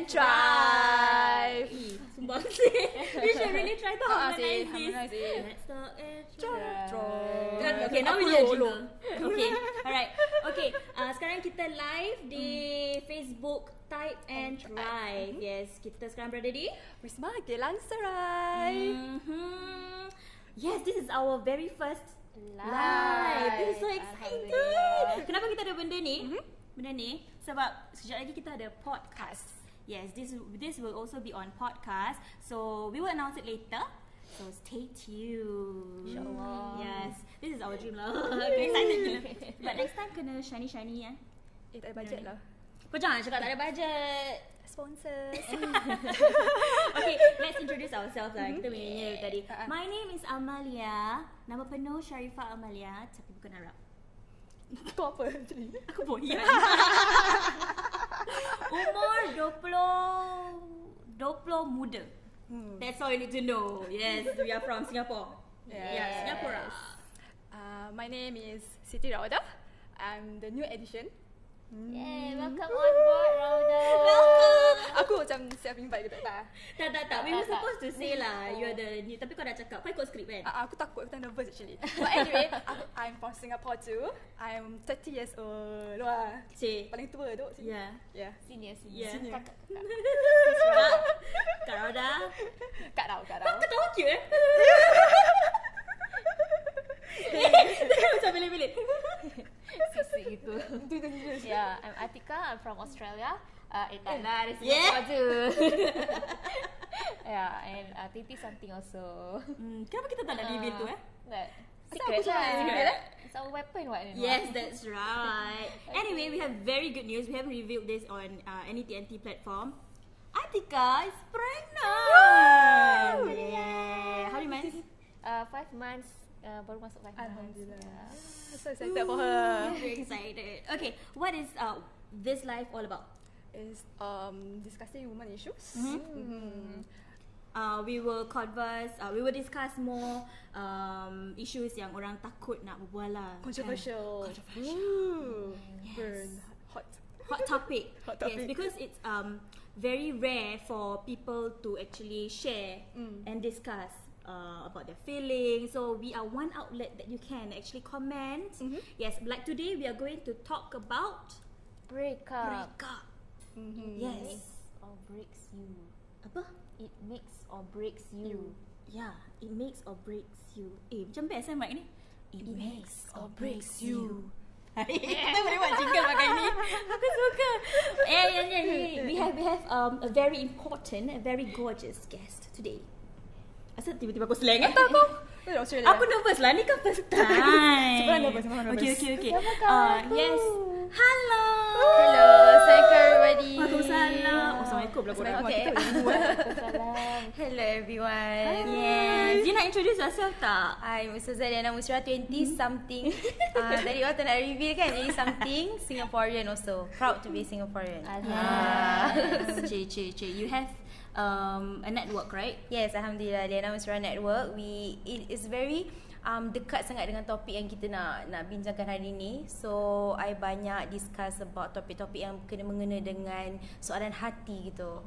and thrive. Sumbang sih. We should really try to harmonize this. Let's talk and thrive. Okay, now we Aku jingle. Okay, alright. Okay, sekarang kita live di Facebook Type and Thrive. Yes, kita sekarang berada di Wisma Geylang Serai. Yes, this is our very first live. This is so exciting. Kenapa kita ada benda ni? Benda ni sebab sekejap lagi kita ada podcast. Yes, this will also be on podcast. So we will announce it later. So stay tuned. InsyaAllah. Yes, this is our dream lah. Excited gila. But next time kena shiny ya. Tak ada budget lah. Kau jangan cakap tak ada budget. Sponsors. Okay, let's introduce ourselves lah. Kita punya tadi. My name is Amalia. Nama penuh Sharifah Amalia, tapi bukan Arab. Kau apa actually? Aku boyan. Umur 20 muda. That's all you need to know. Yes, we are from Singapore. Yeah, Singapore. My name is Siti Rauda. I'm the new edition. Yeah, welcome on board, Rauda. Welcome. Aku macam siap invite ke tak? Tak. We were supposed to say lah, you are the new. Tapi kau dah cakap, kau ikut skrip kan? Aku takut, aku tak nervous actually. But anyway, I'm from Singapore too. I'm 30 years old. Wah, Cik. paling tua duk sini. Yeah. Senior. Yeah. Kakak. Kak Rauda. Kak Rau. Kau ketawa cute Macam bilik-bilik. Sisi gitu. Yeah, I'm Atika. I'm from Australia. Tak lah, dari Yeah. Singapore je. Yeah, and 20 something also. Kenapa kita tak nak reveal tu That Secret secret lah. lah. It's our weapon, what? Yes, that's right. Anyway, we have very good news. We haven't revealed this on any TNT platform. Atika is pregnant. Yeah. How many months? 5 months. Baru masuk 5 months. Alhamdulillah. Yeah. So excited for her. Very excited. Okay, what is this life all about? Is discussing women issues. We will converse. We will discuss more issues yang orang takut nak berbual lah. Controversial. Controversial. Yes. Burn. Hot topic. Hot topic. Yes, because it's very rare for people to actually share and discuss about their feelings. So we are one outlet that you can actually comment. Yes, like today we are going to talk about Breakup. breakup. Yes. Yes. Or breaks you. Apa? It makes or breaks you. Yeah, it makes or breaks you. Macam best mic ni. It makes or breaks you. Kita boleh buat jingle pakai ni. Aku suka. We have a very important, a very gorgeous guest today. Asal tiba-tiba aku slang Tak kau. Australia. Aku nervous lah, ni kan first time. Sebenarnya nervous. Okay. Yes. Hello. Hello, assalamualaikum everybody. Waalaikumsalam. Assalamualaikum pula korang. Okay. Hello everyone. Yes. You nak introduce yourself tak? I'm Ustazah Diana Musra, 20 something. Tadi orang tak nak reveal kan, jadi something Singaporean also. Proud to be Singaporean. Cik. You have a network, right? Yes, Alhamdulillah, Diana Musra Network. It is very dekat sangat dengan topik yang kita nak bincangkan hari ni. So I banyak discuss about topik-topik yang mengena dengan soalan hati gitu.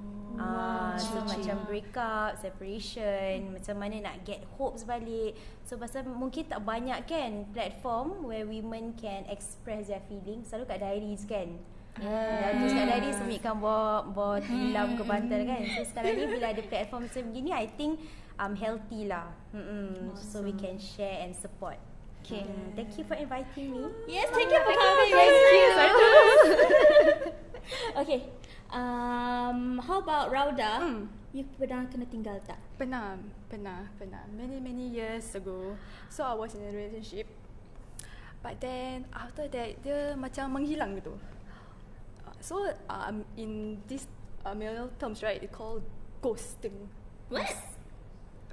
So macam breakup, separation, macam mana nak get hopes balik. So pasal mungkin tak banyak kan platform where women can express their feelings. Selalu kat diaries kan. Dan terus kat diary submitkan bawa tilam ke bantal kan. So sekarang ni bila ada platform macam begini, I think healthy lah. So we can share and support. Okay, thank you for inviting me. Yes, thank you for coming. Thank you. Okay, how about Rauda? You pernah kena tinggal tak? Pernah. Many years ago. So I was in a relationship. But then after that dia macam menghilang gitu. So in this male terms, right, it called ghosting. What?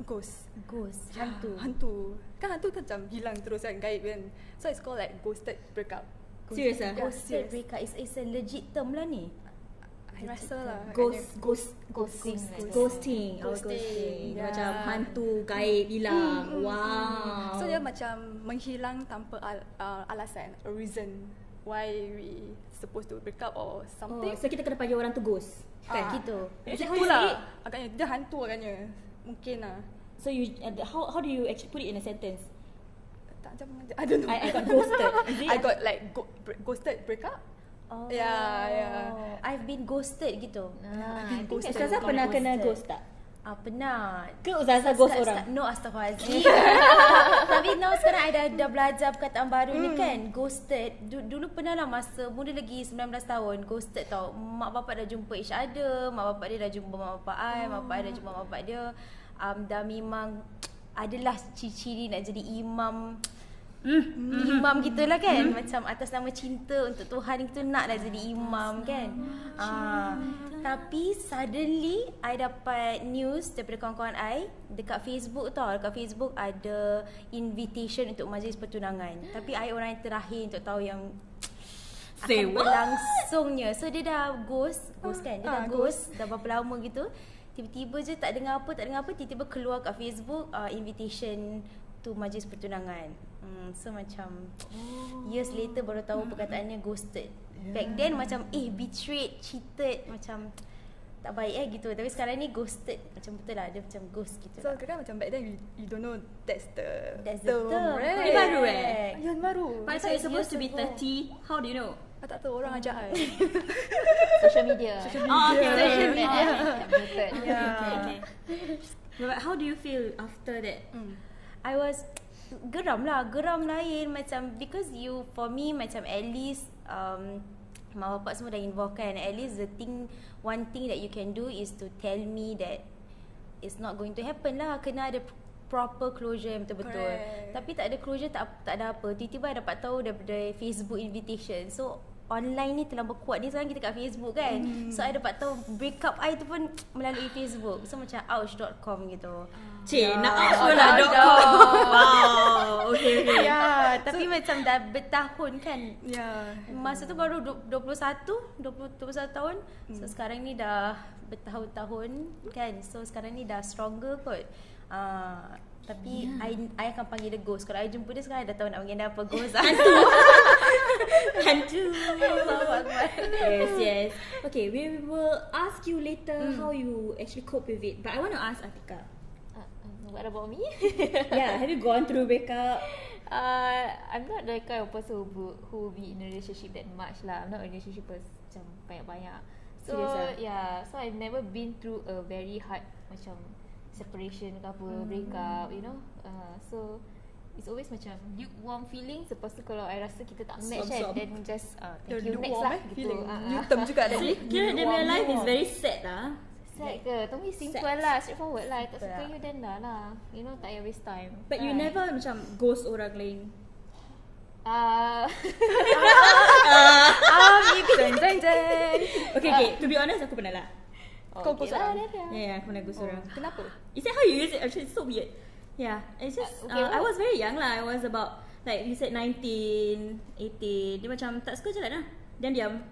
Ghost. Hantu. Kan hantu kan macam hilang terus kan, gaib kan. So it's called like ghosted breakup. Serious ah? Ghosted breakup is a legit term lah ni. I rasa lah. Ghosting. Yeah. Macam hantu gaib hilang. Wow. So dia macam menghilang tanpa alasan, a reason. why we supposed to break up or something. So kita kena panggil orang tu ghost. Kan gitu. Itulah agaknya dia hantu agaknya. Mungkin lah. So you how do you actually put it in a sentence? Tak macam I don't know. I got ghosted. Is it? I got like ghosted breakup. Oh. Yeah. I've been ghosted gitu. I think ghosted. Ustazah pernah kena ghost tak? Pernah. Ke Ustazah ghost orang? No, astaghfirullahaladzim. Tapi now sekarang I dah belajar perkataan baru ni kan. Ghosted. Dulu pernah lah masa muda lagi 19 tahun. Ghosted tau. Mak bapak dah jumpa each other. Mak bapak dia dah jumpa mak bapak I. Mak bapak I dah jumpa mak bapak dia. Dah memang adalah ciri-ciri nak jadi imam. Imam kita lah kan. Macam atas nama cinta untuk Tuhan kita nak dah jadi imam kan. Tapi suddenly I dapat news daripada kawan-kawan I dekat Facebook tau. Dekat Facebook ada invitation untuk majlis pertunangan. Tapi I orang yang terakhir untuk tahu yang akan berlangsungnya. So dia dah ghost kan. Dia dah ghost dah berapa lama gitu. Tiba-tiba je tak dengar apa, tiba-tiba keluar kat Facebook invitation to majlis pertunangan. So macam years later baru tahu perkataannya ghosted. Back then macam betrayed, cheated, macam tak baik gitu. Tapi sekarang ni ghosted, macam betul lah, dia macam ghost gitu. So kan macam back then you don't know that's the term, right? Ini baru Yang baru. But I thought it's supposed to be 30. How do you know? I tak tahu, orang ajak I. Social media. Okay. Social media. Betul. Okay. But how do you feel after that? I was geram lain macam because for me macam at least mak bapak semua dah involved kan. At least one thing that you can do is to tell me that it's not going to happen lah. Kena ada proper closure yang betul-betul. Correct. Tapi tak ada closure, tak ada apa. Tiba-tiba I dapat tahu daripada Facebook invitation. So online ni terlalu kuat ni, sekarang kita kat Facebook kan. So I dapat tahu breakup I tu pun melalui Facebook. So macam ouch.com gitu. Nak ouch pun lah .com. Wow. Okay. Ya, tapi macam dah bertahun kan. Ya. Masa tu baru 21 tahun. So sekarang ni dah bertahun-tahun kan. So sekarang ni dah stronger kot. Tapi I akan panggil dia ghost. Kalau I jumpa dia sekarang, I dah tahu nak panggil dia apa. Ghost. Hantu. Yes. Okay, we will ask you later how you actually cope with it. But I want to ask Atika. What about me? Yeah, have you gone through breakup? I'm not the kind of person who be in a relationship that much lah. I'm not a relationship person macam banyak-banyak. So so I've never been through a very hard macam separation ke apa, breakup, you know. So it's always macam lukewarm feeling. Lepas tu kalau I rasa kita tak match kan, then just thank you next lah gitu. New term juga dah ni. Kira dia punya life is very sad lah. Sad ke? Tapi simple lah, straightforward lah. I tak suka you then dah lah. You know, tak payah waste time. But you never macam ghost orang lain. Okay, to be honest aku pernah lah. Kau ghost orang? Yeah, aku pernah ghost orang. Kenapa? Is that how you use it? Actually, it's so weird. Yeah, it's just I was very young lah. I was about like you said 19, 18. Dia macam tak suka je lah. Then diam.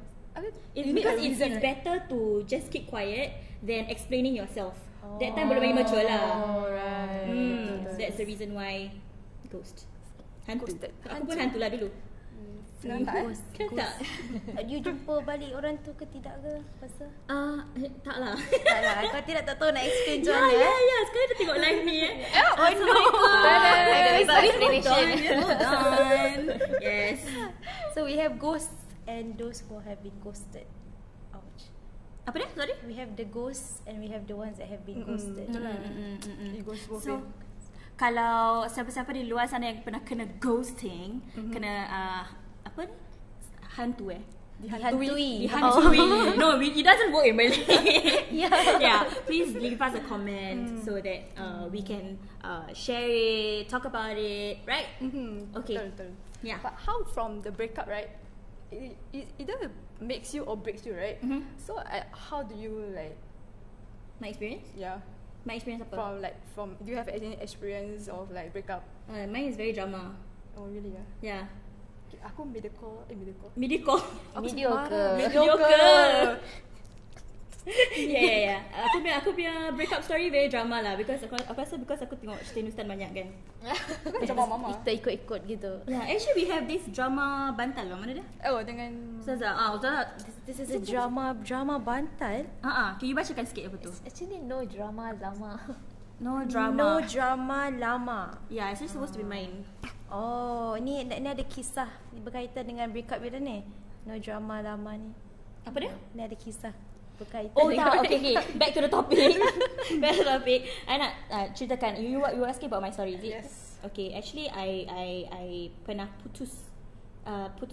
It's because it's better to just keep quiet than explaining yourself. That time belum lagi mature lah. That's the reason why ghost. Hantu. Aku pun hantu lah dulu. Sekarang tak Kan tak? You jumpa balik orang tu ke tidak ke? Rasa? Tak lah. Tak lah. Kau tidak tak tahu nak explain macam mana. Ya. Sekarang dia tengok live ni Oh no. Explanation. Hold on. Yes. So we have ghosts and those who have been ghosted. Ouch. Apa dia? Sorry? We have the ghosts and we have the ones that have been ghosted. It goes both So, way. kalau siapa-siapa di luar sana yang pernah kena ghosting, kena apa ni? Hantu Dihantui. No, it doesn't work in Malay. Yeah. Please leave us a comment so that we can share it, talk about it, right? Okay. Betul. Yeah. But how from the breakup, right? It either makes you or breaks you, right? So how do you like? My experience? Yeah. My experience apa? From do you have any experience of like breakup? Mine is very drama. Oh really? Yeah. Aku mediocre. Mediocre. Mediocre. Mediocre. Yeah. Aku punya breakup story very drama lah because aku rasa because aku tengok cerita Hindustan banyak kan. Macam mama. Kita ikut-ikut gitu. Yeah, actually we have this drama bantal lah. Mana dia? Oh, dengan Ustazah. Ustazah. This is a drama bantal. Can you bacakan sikit apa tu? Actually no drama lama. No drama. No drama lama. Yeah, it's supposed to be mine. Oh, ni ada kisah berkaitan dengan breakup kita ni. No drama lama ni. Apa dia? Ni ada kisah berkaitan. Oh tak, okay. Back to the topic. Back to the topic. I nak ceritakan. You were asking about my story, is it? Yes. Okay, actually I pernah putus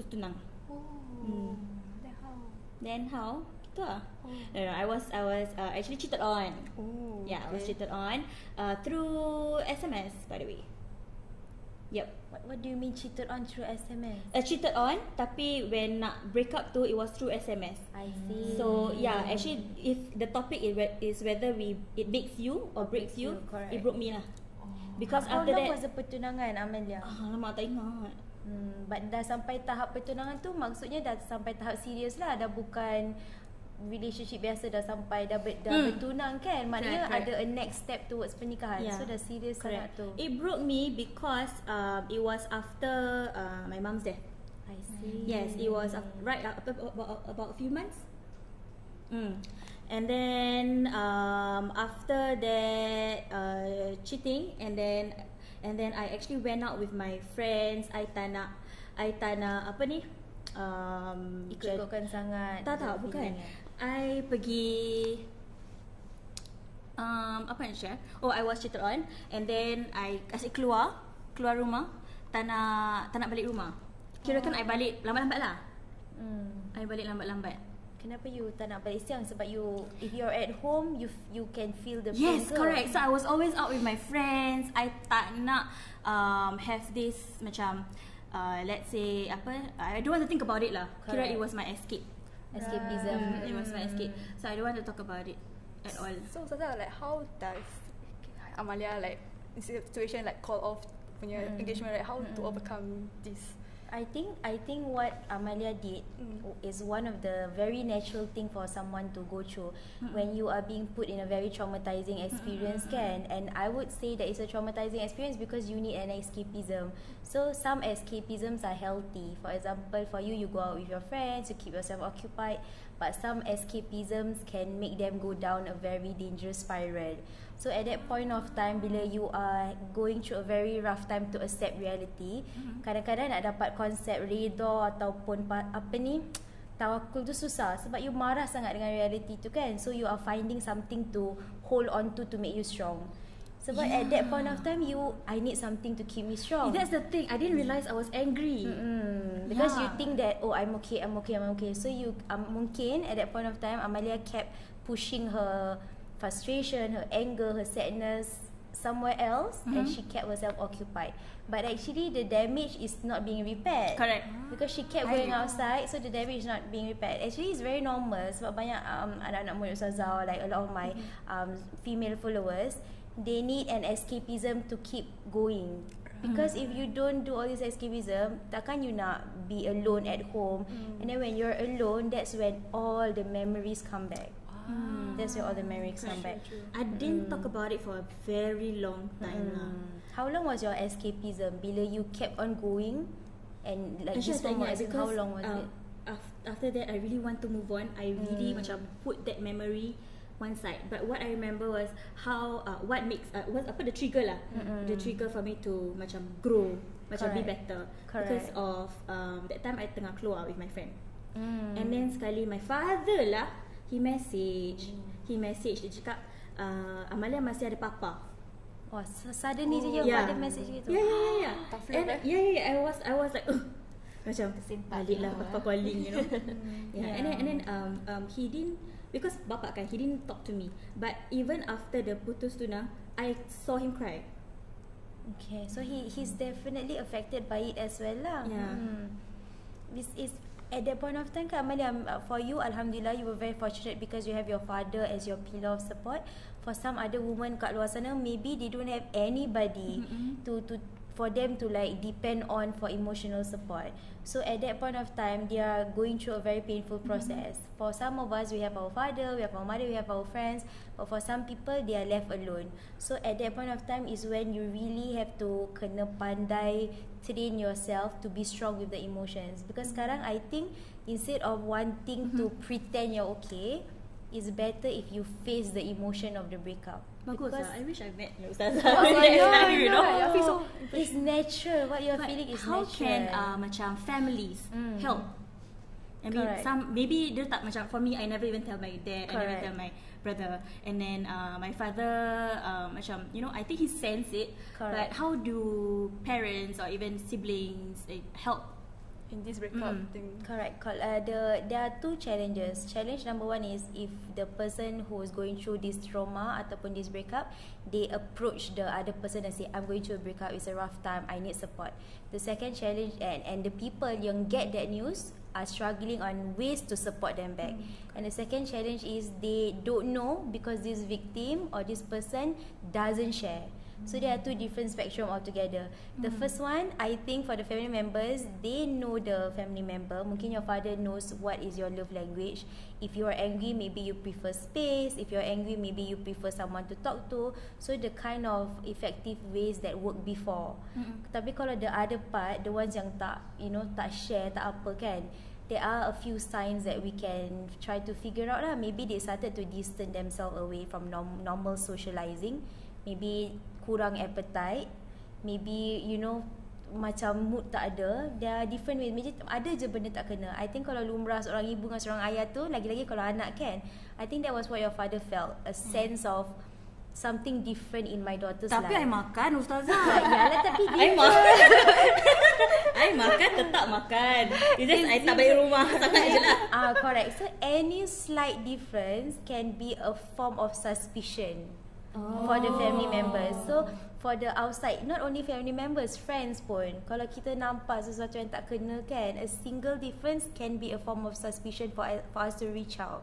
tunang. Oh. Then how? Gitu lah. No, I was actually cheated on. Oh. Yeah, I was cheated on through SMS, by the way. Yep. What do you mean cheated on through SMS? Cheated on, tapi when nak break up tu, it was through SMS. I see. So yeah, actually, if the topic is whether it makes you or breaks you, correct. it broke me lah. Because How after long that, was the pertunangan, Amelia? lama tak ingat. But dah sampai tahap pertunangan tu, maksudnya dah sampai tahap serius lah. Dah bukan relationship biasa, dah sampai dah bertunang kan. Maknanya Correct. ada a next step towards pernikahan. Yeah. So dah serius sangat tu. It broke me because it was after my mom's death. I see. Yes, it was right after about a few months. And then after that cheating, and then I actually went out with my friends. I tak nak apa ni? Ikut-ikutkan sangat. Tak bukan. I pergi apa nak share? Oh, I was cheated on, and then I asyik keluar rumah, tak nak balik rumah. Kirakan I balik lambat-lambat lah. I balik lambat-lambat. Kenapa you tak nak balik siang? Sebab if you're at home, you can feel the pain. Yes, correct. So I was always out with my friends. I tak nak have this macam let's say apa, I don't want to think about it lah. Kira it was my escape. Escapism. It was my escape. So I don't want to talk about it at all. So Ustazah, like how does Amalia like in situation like call off punya engagement, like how to overcome this? I think what Amalia did is one of the very natural thing for someone to go through when you are being put in a very traumatizing experience kan. And I would say that it's a traumatizing experience because you need an escapism. So some escapisms are healthy. For example, for you go out with your friends, you keep yourself occupied. But some escapisms can make them go down a very dangerous spiral. So at that point of time, bila you are going through a very rough time to accept reality, kadang-kadang nak dapat konsep redha ataupun apa ni, tawakul tu susah sebab you marah sangat dengan reality tu kan. So you are finding something to hold on to make you strong. Sebab at that point of time, I need something to keep me strong. That's the thing. I didn't realize I was angry. Because you think that I'm okay. So you mungkin at that point of time, Amalia kept pushing her frustration, her anger, her sadness somewhere else, and she kept herself occupied. But actually the damage is not being repaired. Correct. Because she kept going outside, so the damage is not being repaired. Actually it's very normal sebab banyak anak-anak murid Ustazah, like a lot of my female followers, they need an escapism to keep going. Because if you don't do all this escapism, takkan you nak be alone at home. And then when you're alone, that's when all the memories come back. That's where all the memories come back. I didn't talk about it for a very long time lah. How long was your escapism? Bila you kept on going and like Actually, this one was how long was it? After that, I really want to move on. I really macam put that memory one side. But what I remember was how what makes apa the trigger lah. The trigger for me to macam grow, macam be better. Because of that time I tengah keluar with my friend. And then sekali my father lah, he message, dia cakap Amalia masih ada papa. Wah, suddenly je father message gitu. Yeah. And I was like macam balik lah papa calling, you know. And then he didn't, because bapa kan, he didn't talk to me. But even after the putus tunang, I saw him cry. Okay, so he's definitely affected by it as well lah. This is at that point of time kan, Amalia, for you, Alhamdulillah, you were very fortunate because you have your father as your pillar of support. For some other women kat luar sana, maybe they don't have anybody to for them to like depend on for emotional support. So at that point of time, they are going through a very painful process. For some of us, we have our father, we have our mother, we have our friends, but for some people, they are left alone. So at that point of time is when you really have to kena pandai train yourself to be strong with the emotions. Because sekarang I think instead of wanting to pretend you're okay, it's better if you face the emotion of the breakup. Bagus Because lah. I wish I met you, Ustazah. no, I feel so it's natural. What you're But feeling is how natural. can macam families help? I mean, Correct. maybe dia tak macam, for me, I never even tell my dad, I never Correct. tell my brother, and then my father, macam, you know, I think he sense it. Correct. But how do parents or even siblings help? in this breakup thing. Correct. There are two challenges. Challenge number one is if the person who is going through this trauma ataupun this breakup, they approach the other person and say, I'm going through a breakup, it's a rough time, I need support. The second challenge, and the people yang get that news are struggling on ways to support them back. And the second challenge is they don't know because this victim or this person doesn't share. So there are two different spectrum altogether. The first one, I think for the family members, they know the family member. Mungkin your father knows what is your love language. If you are angry, maybe you prefer space. If you're angry, maybe you prefer someone to talk to. So the kind of effective ways that work before. Tapi kalau the other part, the ones yang tak, tak share, tak apa kan, there are a few signs that we can try to figure out lah. Maybe they started to distance themselves away from normal socializing. Maybe kurang appetite, maybe macam mood tak ada. There are different ways. Macam ada je benda tak kena. I think kalau lumrah seorang ibu dengan seorang ayah tu, lagi-lagi kalau anak kan, I think that was what your father felt, a sense of something different in my daughter's life. Tapi I makan, Ustazah. Yalah, tapi I makan. I makan, tetap makan. It's just I tak balik rumah sangat je lah. Correct. So any slight difference can be a form of suspicion for the family members. So for the outside, not only family members, friends pun, kalau kita nampak sesuatu yang tak kena kan, a single difference can be a form of suspicion for us to reach out.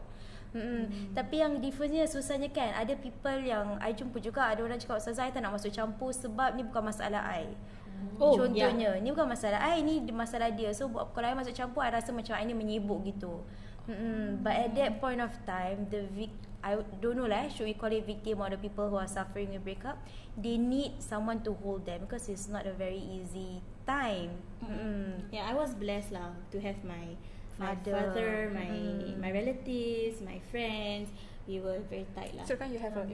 Tapi yang difference-nya susahnya kan, ada people yang I jumpa juga, ada orang cakap, Ustazah, I tak nak masuk campur sebab ni bukan masalah I. Contohnya, ni bukan masalah I, ni masalah dia. So kalau I masuk campur, I rasa macam I ni menyibuk gitu. But at that point of time, I don't know lah, should we call it victim or the people who are suffering with breakup, they need someone to hold them because it's not a very easy time. Yeah, I was blessed lah to have my father, my relatives, my friends. We were very tight lah. So kan you have a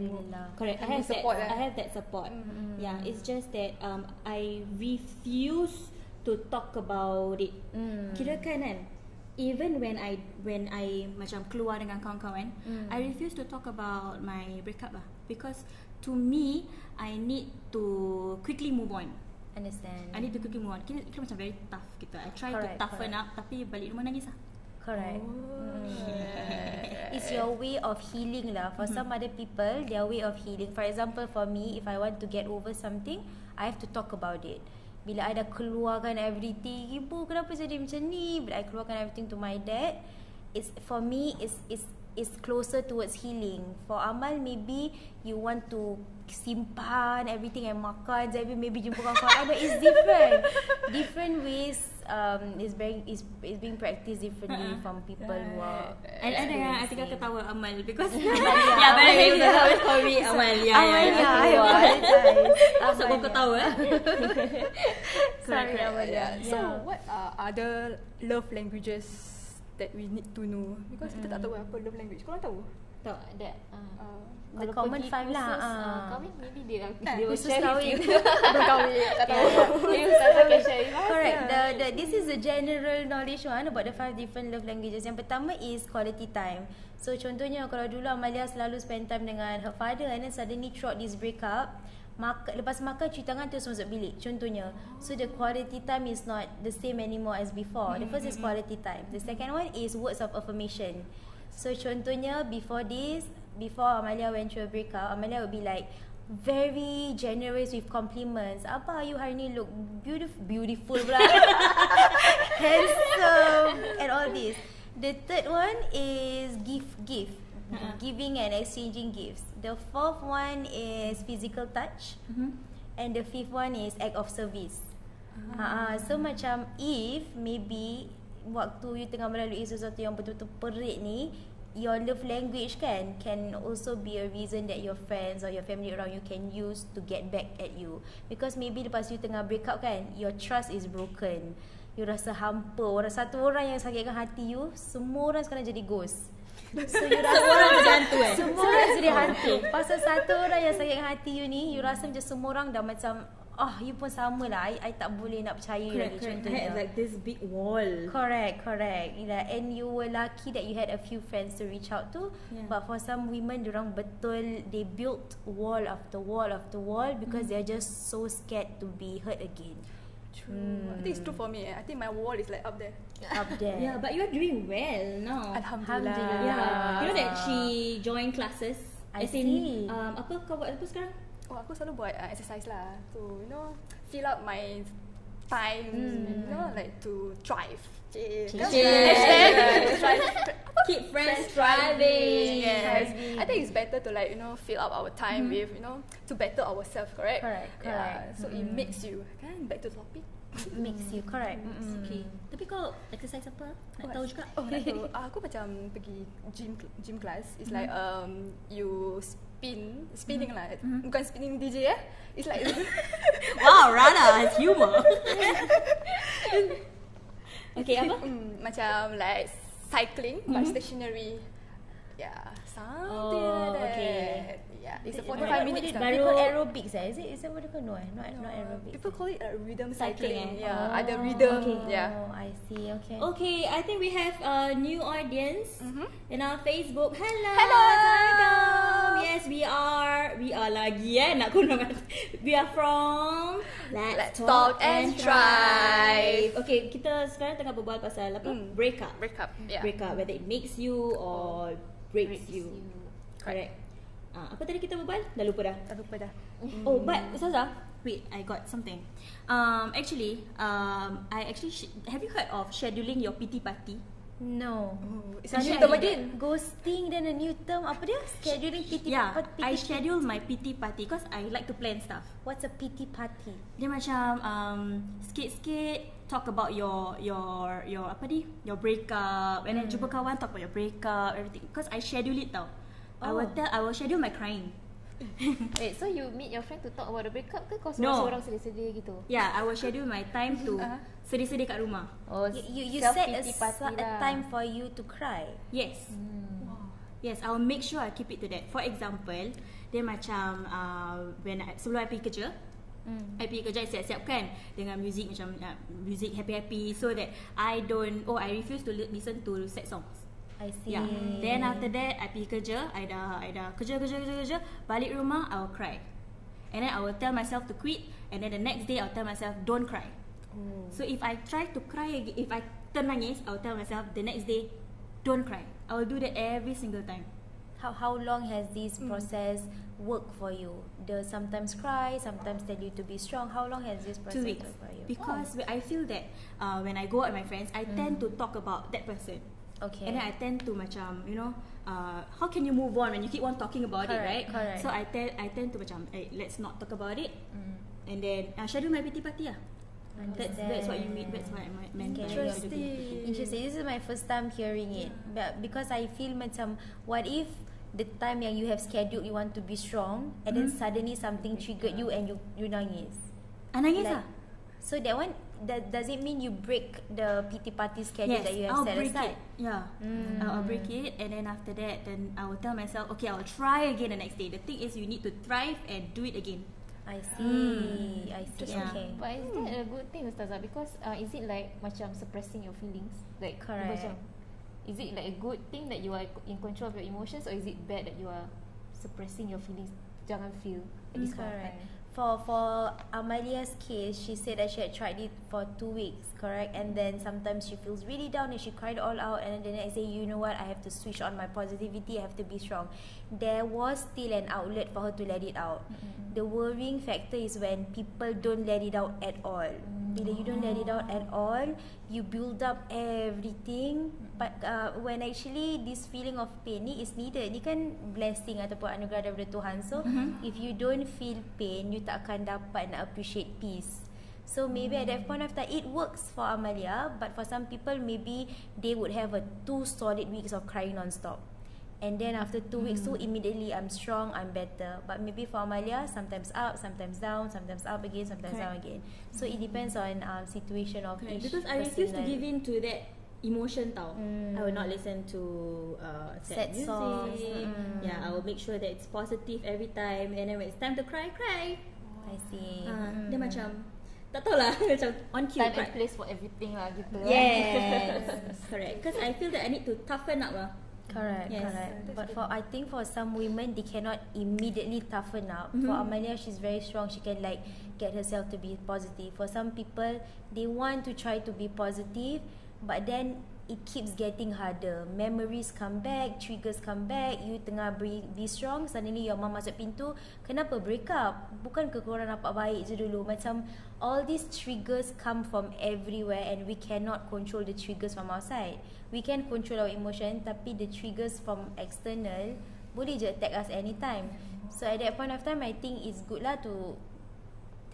Correct. I have that support. Yeah, it's just that I refuse to talk about it. Kira kan, even when I macam keluar dengan kawan-kawan, I refuse to talk about my breakup lah, because to me I need to quickly move on. Understand. I need to quickly move on. Kita macam very tough gitu. I try to toughen up, tapi balik rumah nangis lah. Correct. It's your way of healing lah. For some other people, their way of healing. For example, for me, if I want to get over something, I have to talk about it. Bila I dah keluarkan everything, ibu kenapa jadi macam ni, bila I keluarkan everything to my dad, it's for me is closer towards healing. For Amal, maybe you want to simpan everything and makan, jadi maybe jumpa kawan-kawan. It's different ways. Is being practiced differently from people who are. And I think I ketawa Amal because yeah, very always call me Amal. Asal kau ketawa? Sorry, Amal. So what are other love languages that we need to know? Because kita tak tahu apa love language. Korang tahu? Tak ada. The Kalau common pergi five lah. kursus, kahwin maybe dia will Khusus share with kahwin. you. Belum kahwin, tak tahu. Maybe Ustazah can share with us. Correct. This is the general knowledge one about the 5 different love languages. Yang pertama is quality time. So contohnya kalau dulu Amalia selalu spend time dengan her father, and then suddenly throughout this breakup, lepas makan cuci tangan terus masuk bilik contohnya. So the quality time is not the same anymore as before. The first is quality time. The second one is words of affirmation. So contohnya before Amalia went through a breakup, Amalia would be like very generous with compliments. Apa you hari ni look beautiful pula. Handsome and all this. The third one is gift. Giving and exchanging gifts. The fourth one is physical touch. And the fifth one is act of service. So macam if maybe waktu you tengah melalui sesuatu yang betul-betul perit ni, your love language can also be a reason that your friends or your family around you can use to get back at you. Because maybe lepas you tengah break up kan, your trust is broken. You rasa hampa. Satu orang yang sakitkan hati you, semua orang sekarang jadi ghost. So you rasa Semua orang jadi hantu Semua orang jadi hantu. Pasal satu orang yang sakitkan hati you ni, you rasa macam semua orang dah macam you pun sama lah. I tak boleh nak percaya lagi Correct. I contohnya. had like this big wall. Correct. And you were lucky that you had a few friends to reach out to. But for some women, diorang betul, they built wall after wall after wall because they're just so scared to be hurt again. True. I think it's true for me. I think my wall is like up there. Up there. Yeah, but you're doing well now. Alhamdulillah. Yeah. You know that she joined classes. I As in, see. apa kau buat apa sekarang? Aku selalu buat exercise lah to fill up my time, like to thrive. Keep friends thriving. Yes. I think it's better to fill up our time with to better ourselves, correct? Correct. Yeah. So it makes you back to the topic. Makes you correct. Okay. Tapi kau exercise apa? Nak tahu juga? Nak tahu. Aku macam pergi gym class. It's like you spinning lah. Bukan spinning DJ It's like Wow, Rana has humor. Okay, apa? macam like cycling but stationary. Yeah, something like that. Okay. Yeah, it's a What 45 minutes. they baru- call aerobics Is it what they call? No, not aerobics. People call it rhythm Cycling, cycling. Yeah, ada rhythm. Okay. Yeah. I see. Okay. Okay, I think we have a new audience in our Facebook. Hello. Hello. Yes, we are lagi nak guna. We are from Let's Talk and Thrive. Okay, kita sekarang tengah berbual pasal apa? Breakup. Breakup. Yeah. Breakup, whether it makes you or breaks you. Correct. Apa tadi kita berbual? Dah lupa dah. Oh, but Ustazah, wait, I got something. Actually, have you heard of scheduling your pity party? No. It's a new term again. Ghosting then a new term. Apa dia? Scheduling pity Yeah, party. I schedule my pity party because I like to plan stuff. What's a pity party? Dia macam sikit-sikit talk about your apa ni? Your breakup, and then jumpa kawan talk about your breakup, everything. Because I schedule it tau. I will schedule my crying. Wait, so you meet your friend to talk about the breakup ke kau No. seorang sedih-sedih gitu? Yeah, I will schedule my time to sedih-sedih kat rumah. Oh, You set self-pity party a lah. time for you to cry. Yes. Yes, I will make sure I keep it to that. For example, dia macam sebelum I pergi kerja, I pergi kerja, I siap-siapkan dengan music macam music happy-happy so that I refuse to listen to sad songs. I see. Yeah. Then after that, I pergi kerja, I dah kerja, balik rumah, I will cry. And then I will tell myself to quit, and then the next day I'll tell myself don't cry. So if I try to cry again, if I nangis, I'll tell myself the next day don't cry. I will do that every single time. How long has this process worked for you? The sometimes cry, sometimes tell you to be strong. How long has this 2 process weeks. worked for you? Because I feel that when I go out with my friends, I tend to talk about that person. Okay. And then I tend to macam, how can you move on when you keep on talking about it, right? Correct. So I tend to macam, let's not talk about it. And then schedule my pity party lah. That's what you mean. That's what I meant. Interesting. This is my first time hearing it. But because I feel macam, what if the time yang you have scheduled you want to be strong, and then suddenly something triggered you and you nangis. Nangis Like, lah. So that one, does it mean you break the PT party schedule Yes, that you have I'll set break aside? it. Yeah, I'll break it, and then after that, then I will tell myself, okay, I will try again the next day. The thing is, you need to thrive and do it again. I see. Yeah. Okay. But is that a good thing, Ustazah? Because is it like macam suppressing your feelings? Like Correct. macam, is it like a good thing that you are in control of your emotions, or is it bad that you are suppressing your feelings? Jangan feel at this point of Correct. time. For Amalia's case, she said that she had tried it for 2 weeks, correct? And then sometimes she feels really down and she cried all out, and then the next day, you know what, I have to switch on my positivity, I have to be strong. There was still an outlet for her to let it out. The worrying factor is when people don't let it out at all. Bila you don't let it out at all, you build up everything. But when actually this feeling of pain ni is needed, ni kan blessing ataupun anugerah daripada Tuhan. So if you don't feel pain, you tak akan dapat nak appreciate peace. So maybe at that point of time it works for Amalia, but for some people maybe they would have 2 solid weeks of crying non-stop. And then after 2 weeks tu immediately I'm strong, I'm better. But maybe for Amalia, sometimes up, sometimes down, sometimes up again, sometimes down again. So it depends on situation of each Because I refuse to give in to that emotion tau. I will not listen to sad music. songs. Yeah, I will make sure that it's positive every time. And then when it's time to cry, cry. I see. Dia macam tak tahu lah macam on cue. Time and place for everything lah gitu. Yes. Correct. Because I feel that I need to toughen up lah. Correct, Yes. correct. But I think for some women, they cannot immediately toughen up. For Amalia, she's very strong. She can like get herself to be positive. For some people, they want to try to be positive, but then it keeps getting harder. Memories come back, triggers come back. You tengah be strong, suddenly your mom masuk pintu. Kenapa break up? Bukan ke korang nampak baik je dulu? Macam all these triggers come from everywhere, and we cannot control the triggers from outside. We can control our emotion, tapi the triggers from external boleh je attack us anytime. So at that point of time, I think it's good lah to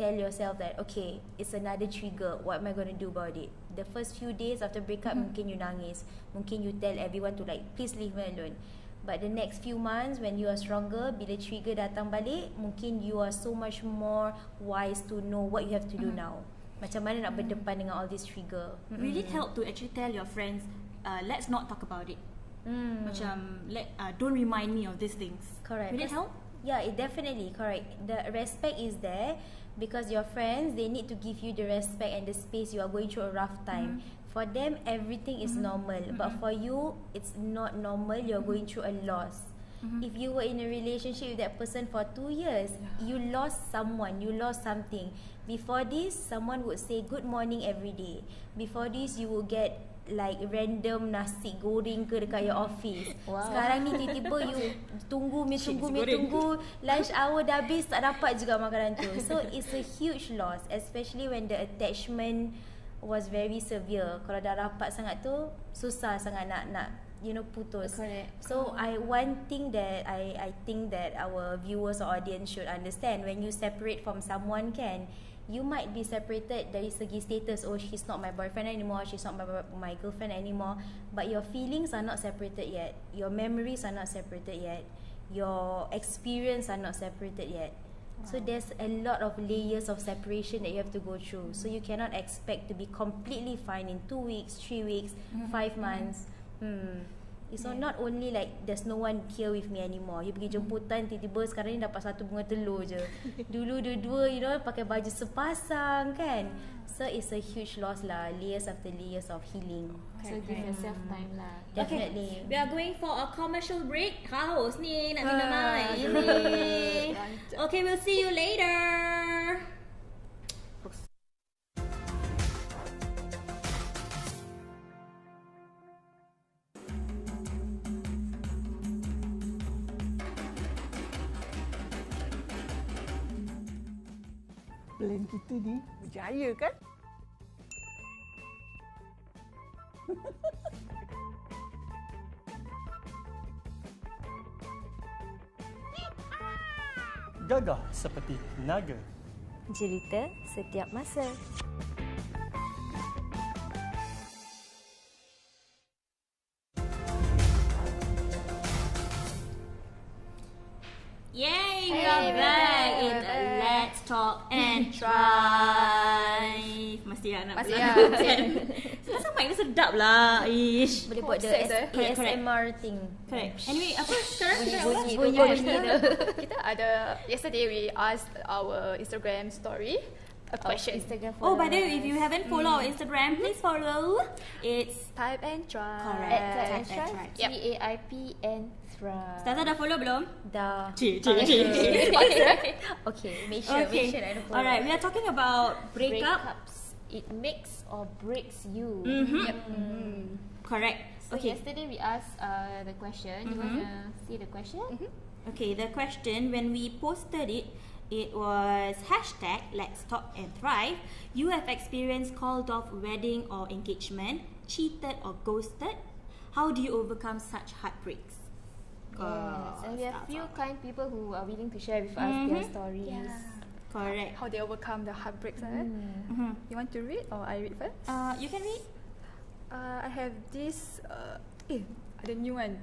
tell yourself that okay, it's another trigger. What am I going to do about it? The first few days after breakup, mungkin you nangis, mungkin you tell everyone to like please leave me alone. But the next few months when you are stronger, bila trigger datang balik, mungkin you are so much more wise to know what you have to do now. Macam mana nak berdepan dengan all this trigger. Will it help to actually tell your friends, let's not talk about it? Macam don't remind me of these things. Correct. Will it help? Yeah, it definitely correct. The respect is there because your friends, they need to give you the respect and the space. You are going through a rough time. For them, everything is normal, but for you, it's not normal. You're going through a loss. If you were in a relationship with that person for 2 years, you lost someone, you lost something. Before this, someone would say good morning every day. Before this, you will get like random nasi goreng ke dekat your office. Sekarang ni tiba-tiba you tunggu lunch hour dah habis tak dapat juga makanan tu. So it's a huge loss, especially when the attachment was very severe. Kalau dah rapat sangat tu susah sangat nak putus. Correct. So one thing that I think that our viewers or audience should understand, when you separate from someone you might be separated dari segi status. Oh, she's not my boyfriend anymore, she's not my girlfriend anymore, but your feelings are not separated yet, your memories are not separated yet, your experience are not separated yet. So there's a lot of layers of separation that you have to go through. So you cannot expect to be completely fine in 2 weeks, 3 weeks, 5 months. It's not only like there's no one here with me anymore. You pergi jemputan, tiba-tiba sekarang ni dapat 1 bunga telur je. Dulu dua-dua pakai baju sepasang kan. So it's a huge loss lah. Layers after layers of healing. So give yourself time lah. Definitely. We are going for a commercial break. Haus ni nak minum air ni. Okay, we'll see you later. Plan kita ni berjaya kan? Gagah seperti naga. Cerita setiap masa. Yay, we are back in Let's Talk and Drive. Mesti nak Masih pulang. ya. Kita mic ni sedap lah. Ish. Boleh buat the Sex, Correct, correct. ASMR thing. Correct. Anyway, apa sekarang kita Bunyi Kita ada, yesterday we asked our Instagram story a question. Instagram Oh, by the way, if you haven't followed our Instagram, please follow. It's Type and try. Correct. That's That's right. Yep. TAIP and Thrive. Staza dah follow belum? Dah. Cik. Okay, make sure I don't follow. Alright, we are talking about breakup. Breakups. It makes or breaks you. Correct. So Okay. yesterday we asked the question. You wanna see the question? Okay, the question, when we posted it, It was #Let's Talk and Thrive. You have experienced called off wedding or engagement, cheated or ghosted. How do you overcome such heartbreaks? Yes, and we have few kind people who are willing to share with us their stories. Correct. How they overcome the heartbreaks. You want to read or I read first? You can read. I have this ada new one.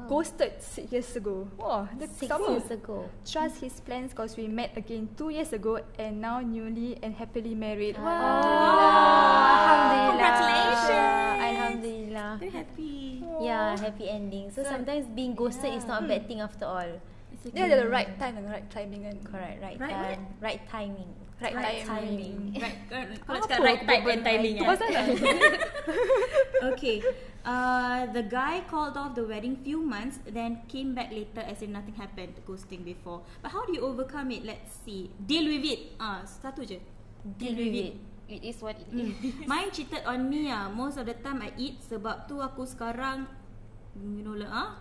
Ghosted 6 years ago. Wah, dia 6 sama. years ago. Trust his plans cause we met again 2 years ago and now newly and happily married. Alhamdulillah. Congratulations. Alhamdulillah. Very happy. Yeah, happy ending. So sometimes being ghosted is not a bad thing after all. Dia ada the right time and the right timing kan. Correct, right Right time, right timing. Right timing. Right. Kalau cakap right time and timing. Tu pasal lah. Okay. The guy called off the wedding few months, then came back later as if nothing happened, ghosting before. But how do you overcome it? Let's see. Deal with it. Satu je. Deal with it. It is what it is. Mine cheated on me. Most of the time I eat. Sebab tu aku sekarang, you know lah.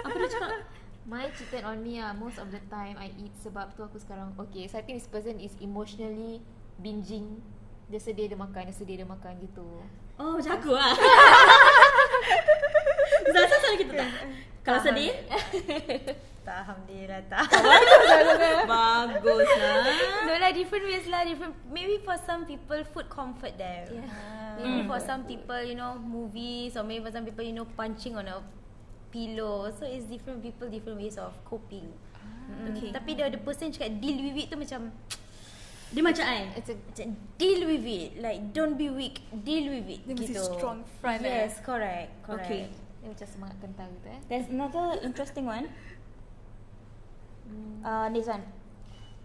Apa dia cakap? Mine cheated on me most of the time I eat sebab tu aku sekarang okay. So I think this person is emotionally binging. Dia sedih dia makan gitu. Oh, macam aku lah. Zasa selalu kita tak. Kalau sedih, Tak, Alhamdulillah tak. bagus lah. No lah, different ways lah, different. Maybe for some people, food comfort them. Maybe for some people, you know, movies, or maybe for some people, you know, punching on a pillow. So it's different people, different ways of coping. Okay. Tapi the person cakap deal with it tu macam Dia macam macam deal with it. Like don't be weak, deal with it. Dia mesti gitu. strong front. Yes, correct. Okay. Dia macam semangat kental gitu There's another interesting one. Next one.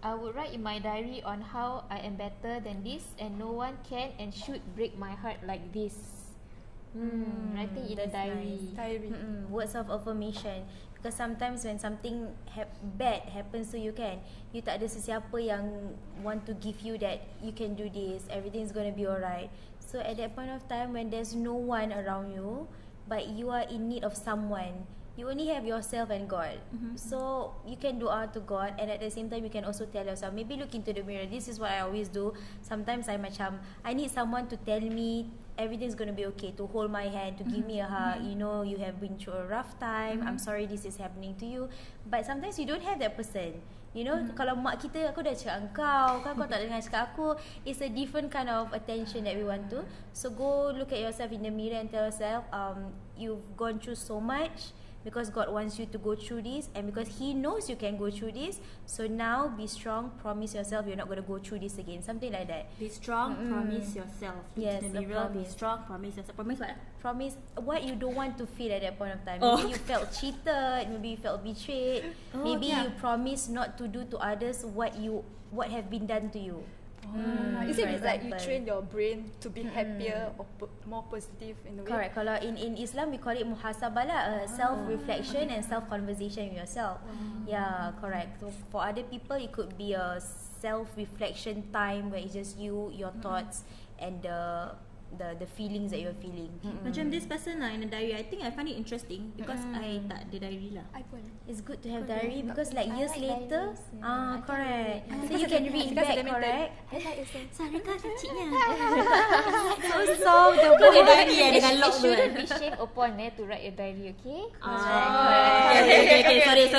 I would write in my diary on how I am better than this and no one can and should break my heart like this. Writing in a That's diary. Diary. Words of affirmation. Because sometimes when something bad happens to you kan, you tak ada sesiapa yang want to give you that you can do this, everything's gonna be alright. So at that point of time when there's no one around you, but you are in need of someone, you only have yourself and God. So you can dua to God, and at the same time you can also tell yourself, maybe look into the mirror. This is what I always do. Sometimes I need someone to tell me everything's gonna be okay, to hold my hand, to give me a hug. You know, you have been through a rough time. I'm sorry this is happening to you. But sometimes you don't have that person. You know, kalau mak kita, aku dah cakap engkau, kan kau tak dengar cakap aku. It's a different kind of attention that we want to. So go look at yourself in the mirror and tell yourself, you've gone through so much. Because God wants you to go through this, and because He knows you can go through this. So now be strong, promise yourself you're not going to go through this again. Something like that. Be strong, promise yourself. Look Yes, in the a mirror, be promise. strong, promise yourself. Promise what? Promise what you don't want to feel at that point of time. Oh. Maybe you felt cheated, maybe you felt betrayed. Maybe yeah. you promise not to do to others what have been done to you. Is it for like you example. train your brain to be happier or more positive in a way? Correct. Kalau in Islam we call it muhasabah lah, self-reflection and self-conversation with yourself. Yeah, correct. So for other people it could be a self-reflection time where it's just you, your thoughts, and the feelings that you're feeling. Macam this person lah in a diary, I think I find it interesting because I tak ada diary lah. I pun. It's good to have diary because like years like later, diaries, correct. So you can read back, correct. Sarika kecilnya. So solve the Kau ada book. diary dengan It lock tu shouldn't be shame upon to write a diary, okay? Okay, sorry.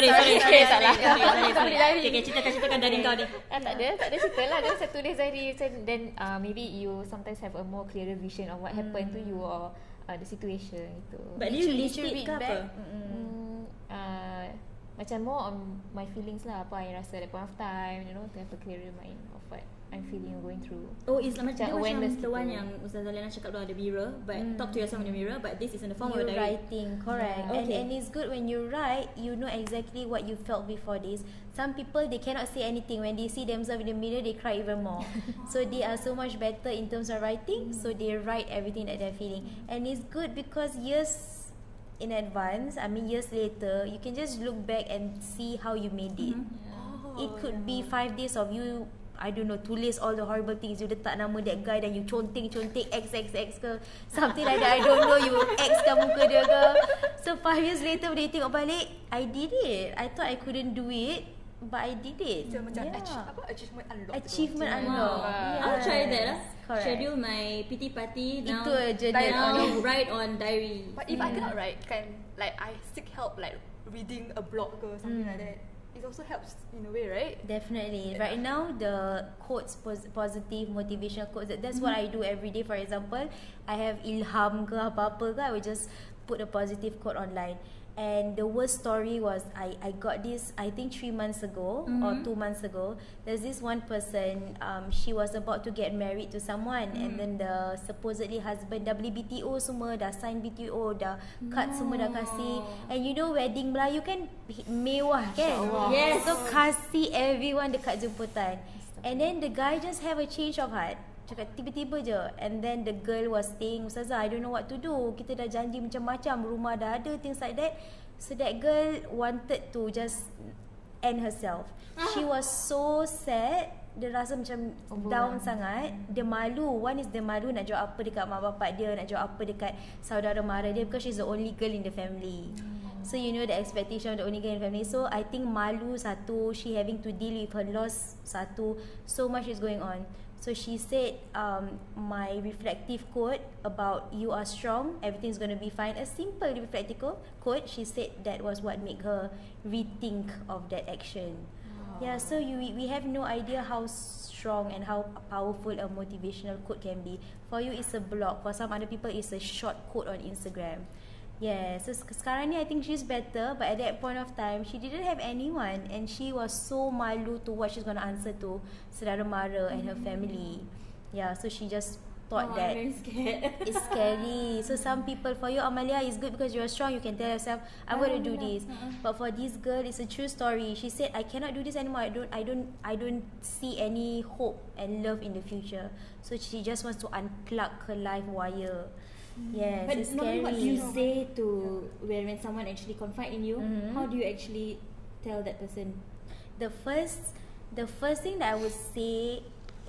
salah. Okay, ceritakan dari kau ni. Tak ada cerita lah. Dia satu tulis diary macam then maybe you sometimes have a more clearer vision of what happened to you or the situation gitu. But Did you you list it read ke back? apa? Macam more on my feelings lah, apa I rasa at that point of time, you know, to have a clearer mind of what I'm feeling or going through. Oh, it's macam dia awareness macam the one gitu. yang Ustazah Lena cakap tu ada mirror, but talk to yourself in the mirror, but this is in the form of a You diary. writing, correct. Okay. And it's good when you write, you know exactly what you felt before this. Some people they cannot say anything when they see themselves in the mirror, they cry even more. So they are so much better in terms of writing. So they write everything that they're feeling, and it's good because years in advance, years later, you can just look back and see how you made it. It could be 5 days of you, I don't know, tulis all the horrible things. You letak nama that guy dan you conteng-conteng XXX ke something like that. I don't know, you X kan muka dia ke. So 5 years later when you tengok balik, I did it. I thought I couldn't do it, but I did it. Macam Yeah. achievement unlock. Achievement tu. unlock. Wow. I'll try that lah. Correct. Schedule my PT party now. Itu a journal. Now write on diary. But if I cannot write, kan, like I seek help, like reading a blog ke something like that. It also helps in a way, right? Definitely. Right now, the quotes, positive motivational quotes, that's what I do every day. For example, I have ilham ke apa-apa ke, I will just put a positive quote online. And the worst story was I got this, I think 3 months ago or 2 months ago. There's this one person, she was about to get married to someone, and then the supposedly husband dah beli BTO semua, dah sign BTO, dah cut semua dah kasih. And you know wedding Melayu kan mewah kan? Yes. So kasih everyone dekat jemputan. And then the guy just have a change of heart. Cakap tiba-tiba je. And then the girl was saying, Ustazah, I don't know what to do. Kita dah janji macam-macam, rumah dah ada, things like that. So that girl wanted to just end herself. She was so sad. Dia rasa macam down sangat. Dia malu. One is dia malu nak jawab apa dekat mak bapak dia, nak jawab apa dekat saudara mara dia, because she's the only girl in the family. So you know the expectation of the only girl in the family. So I think malu satu, she having to deal with her loss satu, so much is going on. So she said, my reflective quote about you are strong, everything's going to be fine. A simple reflective quote. She said that was what made her rethink of that action. Yeah, so we have no idea how strong and how powerful a motivational quote can be. For you, it's a blog. For some other people, it's a short quote on Instagram. Yeah, so sekarang ni I think she's better, but at that point of time she didn't have anyone, and she was so malu to what she's going to answer to saudara mara and her family. Yeah, so she just thought that I'm very scared. it's scary. So some people, for you Amalia, is good because you're strong, you can tell yourself I'm going to do this. But for this girl, it's a true story. She said, I cannot do this anymore. I don't see any hope and love in the future. So she just wants to unplug her life wire. Yes, But it's normally scary. what do you say to when someone actually confide in you? How do you actually tell that person? The first thing that I would say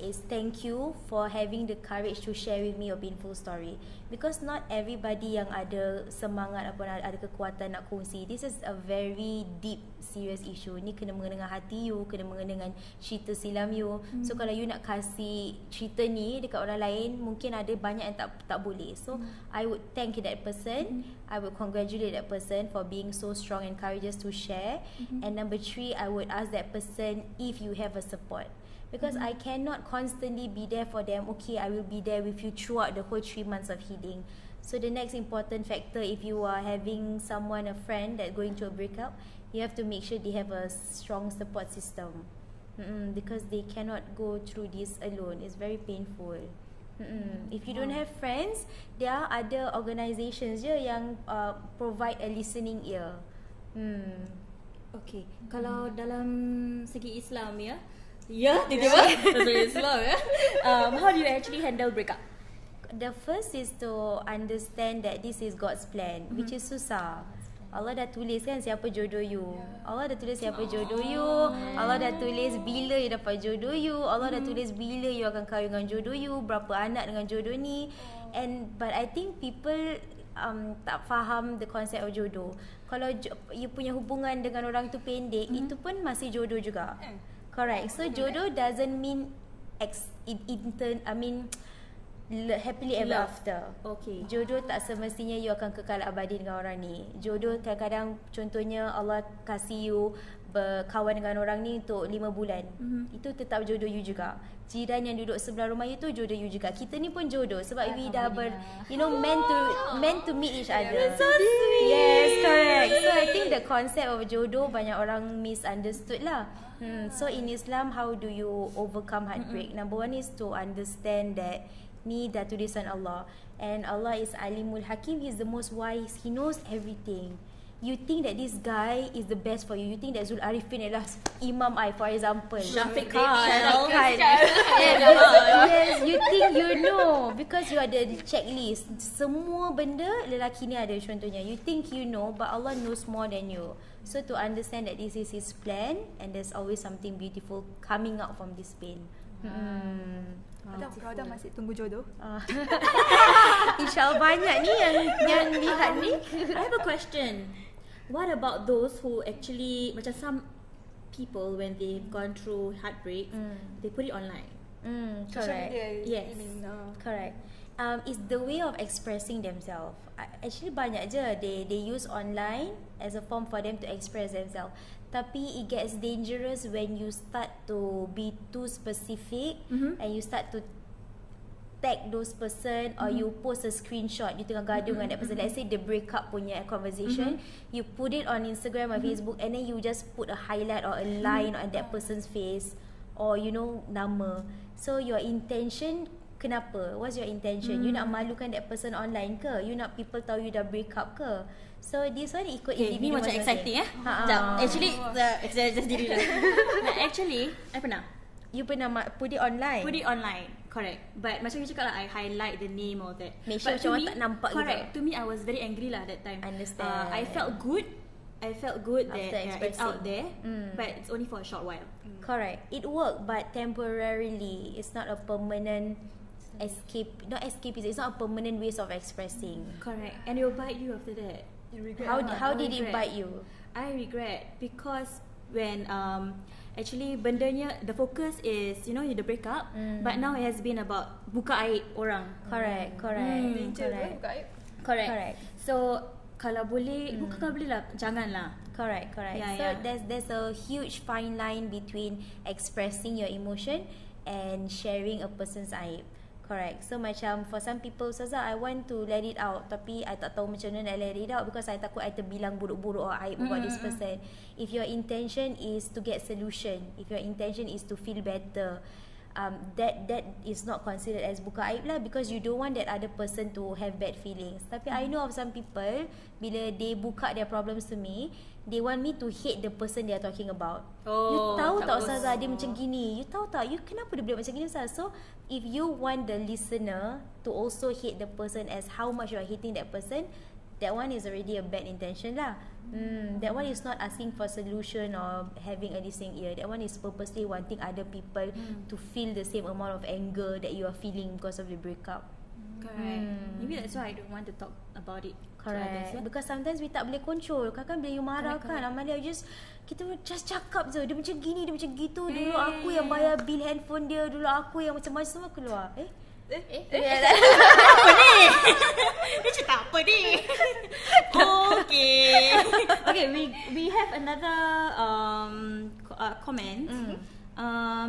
is thank you for having the courage to share with me your painful story, because not everybody yang ada semangat ataupun ada kekuatan nak kongsi. This is a very deep, serious issue. Ni kena mengena dengan hati you, kena mengena dengan cerita silam you. So kalau you nak kasih cerita ni dekat orang lain, mungkin ada banyak yang tak boleh. So I would thank that person. I would congratulate that person for being so strong and courageous to share. And number 3, I would ask that person if you have a support. Because I cannot constantly be there for them. Okay, I will be there with you throughout the whole 3 months of healing. So the next important factor, if you are having someone, a friend that going through a breakup, you have to make sure they have a strong support system. Because they cannot go through this alone. It's very painful. If you don't have friends, there are other organisations je yang provide a listening ear. Okay, kalau dalam segi Islam ya, tiba-tiba dalam Islam ya. How do you actually handle breakup? The first is to understand that this is God's plan, which is susah. Allah dah tulis kan siapa jodoh you. Allah dah tulis siapa jodoh you. Allah dah tulis bila you dapat jodoh you. Allah dah tulis bila you akan kahwin dengan jodoh you, berapa anak dengan jodoh ni. But I think people tak faham the concept of jodoh. Kalau you punya hubungan dengan orang tu pendek, itu pun masih jodoh juga. Correct. So jodoh doesn't mean happily ever after. Okay. Jodoh tak semestinya you akan kekal abadi dengan orang ni. Jodoh kadang-kadang, contohnya Allah kasih you berkawan dengan orang ni untuk 5 bulan. Itu tetap jodoh you juga. Jiran yang duduk sebelah rumah you tu jodoh you juga. Kita ni pun jodoh sebab we dah meant to meet each other. So sweet. Yes, correct. So I think the concept of jodoh banyak orang misunderstood lah. So in Islam, how do you overcome heartbreak? Number 1 is to understand that ni dah tulisan Allah, and Allah is Alimul Hakim. He's the most wise. He knows everything. You think that this guy is the best for you. You think that Zul Arifin adalah Imam I, for example. Syafiq Khan. Yes, you think you know because you ada the checklist. Semua benda lelaki ni ada contohnya. You think you know, but Allah knows more than you. So to understand that this is His plan, and there's always something beautiful coming out from this pain. Rada masih tunggu jodoh. InsyaAllah banyak ni yang lihat ni. I have a question. What about those who actually macam people when they've gone through heartbreak, they put it online. Social Correct. media. Yes. I mean, Correct. It's the way of expressing themselves. Actually banyak je they use online as a form for them to express themselves. Tapi it gets dangerous when you start to be too specific and you start to tag those person or you post a screenshot you tengah gaduh dengan that person. Let's say the breakup punya conversation, you put it on Instagram or Facebook and then you just put a highlight or a line on that person's face or nama. So your intention, kenapa? What's your intention? You nak malukan that person online ke? You nak people tahu you dah break up ke? So this one ikut Okay, ni individu macam masing-masing. exciting Sekejap. Actually, just diri dulu. Nah, actually, I pernah. You pernah put it online? Put it online, correct. But macam you cakap lah, I highlight the name of that. Make sure But macam to orang me, tak nampak gitu. correct. To me, I was very angry lah that time. Understand. I felt good. After That it's out expressing. there, but it's only for a short while. Correct. It worked, but temporarily. It's not a permanent escape. Not escapism. It's not a permanent ways of expressing. Correct. And it will bite you after that. you regret. How I did it regret. bite you? I regret because when actually bendanya, the focus is the breakup, but now it has been about buka aib orang. Correct. Danger tu, Correct. buka aib. Correct. So kalau boleh, bukan kalau boleh lah, janganlah. Correct. Yeah, So yeah. there's a huge fine line between expressing your emotion and sharing a person's aib. Correct. So macam for some people, Ustazah, I want to let it out, tapi I tak tahu macam mana nak let it out because I takut I terbilang buruk-buruk or aib about this person. If your intention is to get solution, if your intention is to feel better, that is not considered as buka aib lah, because you don't want that other person to have bad feelings. Tapi I know of some people, bila they buka their problems to me, they want me to hate the person they are talking about. You tahu tak Ustazah dia macam gini? You tahu tak? You kenapa dia boleh macam gini Ustazah? So if you want the listener to also hate the person as how much you are hating that person, that one is already a bad intention lah. That one is not asking for solution or having a listening ear. That one is purposely wanting other people to feel the same amount of anger that you are feeling because of the breakup. Correct. Maybe that's why I don't want to talk about it. Correct. Because sometimes we tak boleh control. Kadang-kadang bila you marah kan, Amalia kita just cakap je. Dia macam gini, dia macam gitu. Dulu aku yang bayar bil handphone dia. Dulu aku yang macam-macam semua keluar. Apa ni? Dia cerita apa ni? Okay, we have another comment.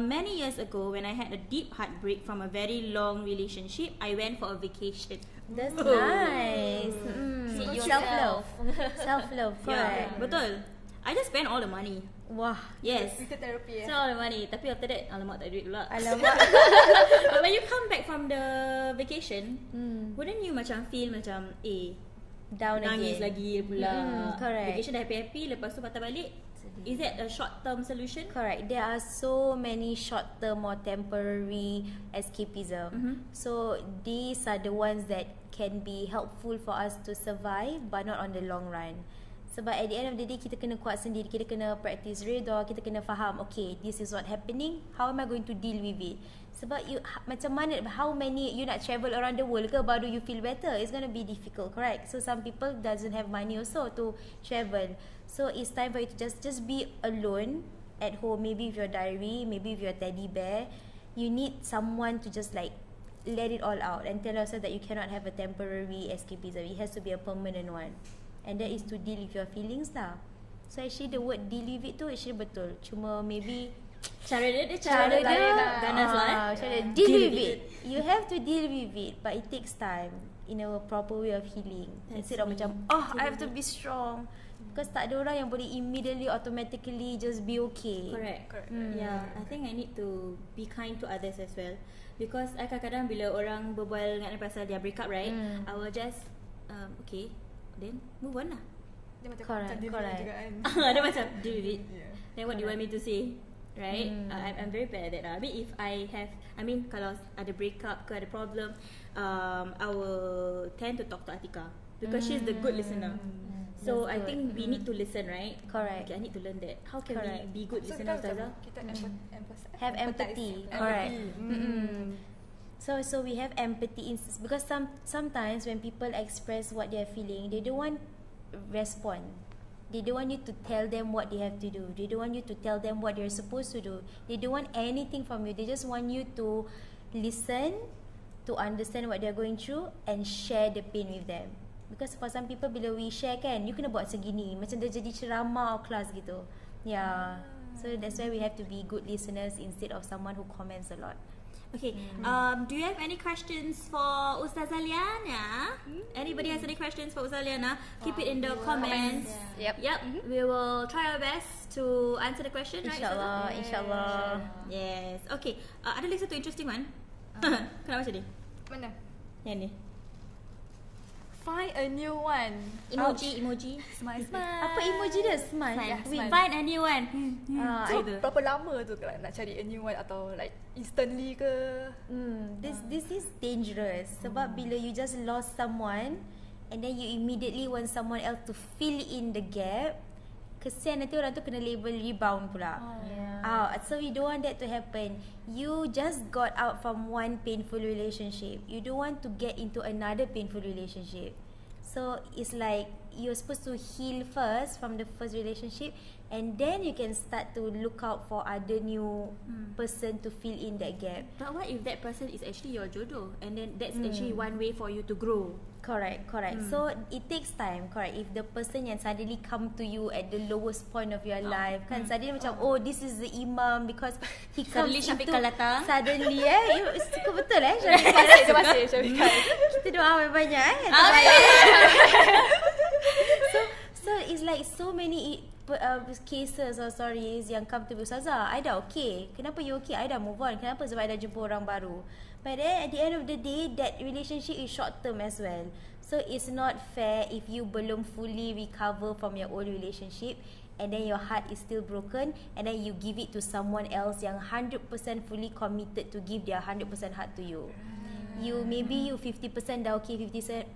Many years ago, when I had a deep heartbreak from a very long relationship, I went for a vacation. That's nice. Self-love. Self-love, Yeah, correct. betul. I just spent all the money. Wah. Yes. Itu terapi So all the money. Tapi after that, alamak tak ada duit pula. Alamak. But when you come back from the vacation, wouldn't you macam feel macam Down nangis again. lagi pula. Correct. Vacation dah happy-happy, lepas tu patah balik. Is that a short-term solution? Correct. There are so many short-term or temporary escapism. So these are the ones that can be helpful for us to survive, but not on the long run. Sebab at the end of the day, kita kena kuat sendiri. Kita kena practice redha. Kita kena faham, okay, this is what happening. How am I going to deal with it? Sebab you macam mana, how many you nak travel around the world ke baru you feel better? It's going to be difficult, correct? So some people doesn't have money also to travel. So it's time for you to just be alone at home. Maybe with your diary, maybe with your teddy bear. You need someone to just like let it all out and tell yourself that you cannot have a temporary escapism. It has to be a permanent one. And that is to deal with your feelings lah. So actually the word deal with it tu actually betul. Cuma maybe Cara dia ganas lah. deal with it. You have to deal with it, but it takes time in a proper way of healing. Instead of macam I have to be strong. Because tak ada orang yang boleh immediately automatically just be okay. Correct. Yeah, I think I need to be kind to others as well. Because I kadang-kadang bila orang berbual dengan pasal dia break up, right, I will just okay, then move on lah. Dia macam Correct. juga kan. Dia macam deal with it. Yeah. Then what do you want me to say? Right? I'm very bad at that lah. I mean kalau ada breakup ke ada problem, I will tend to talk to Atika because she's the good listener. So I think we need to listen, right? Correct. Okay, I need to learn that. How can Correct. we be good So listener, kita Ustazah? kita Have empathy. Correct. So we have empathy because sometimes when people express what they are feeling, they don't want respond. They don't want you to tell them what they have to do. They don't want you to tell them what they're supposed to do. They don't want anything from you. They just want you to listen, to understand what they're going through and share the pain with them. Because for some people, bila we share kan, you kena buat segini, macam dia jadi ceramah kelas gitu. Yeah. So that's why we have to be good listeners instead of someone who comments a lot. Okay. Do you have any questions for Ustazah Liana? Anybody has any questions for Ustazah Liana? Keep it in the comments. Yep. We will try our best to answer the question. InsyaAllah, right, insyaAllah. Yes. Okay. Ada lagi satu interesting one. Kenapa macam ni? Mana? Yang ni. Find a new one. Emoji. Smile. Apa emoji dia? Smile. We smile. find a new one. So berapa lama tu kalau nak cari a new one atau like instantly ke? This is dangerous. Sebab bila you just lost someone and then you immediately want someone else to fill in the gap, kesian nanti orang tu kena label rebound pula. So you don't want that to happen. You just got out from one painful relationship. You don't want to get into another painful relationship. So it's like you're supposed to heal first from the first relationship, and then you can start to look out for other new person to fill in that gap. But what if that person is actually your jodoh, and then that's actually one way for you to grow? Correct. So it takes time. Correct. If the person yang suddenly come to you at the lowest point of your life, kan suddenly macam this is the imam because he comes Suddenly into Syafiqah datang. suddenly suka betul Terima kasih Syafiqah. kita doa banyak so it's like so many cases or stories yang come to me, Ustazah, I dah okay. Kenapa you okay? I dah move on. Kenapa? Sebab I dah jumpa orang baru. But then at the end of the day, that relationship is short term as well. So it's not fair if you belum fully recover from your old relationship and then your heart is still broken and then you give it to someone else yang 100% fully committed to give their 100% heart to you. You maybe you 50% dah okay, 50%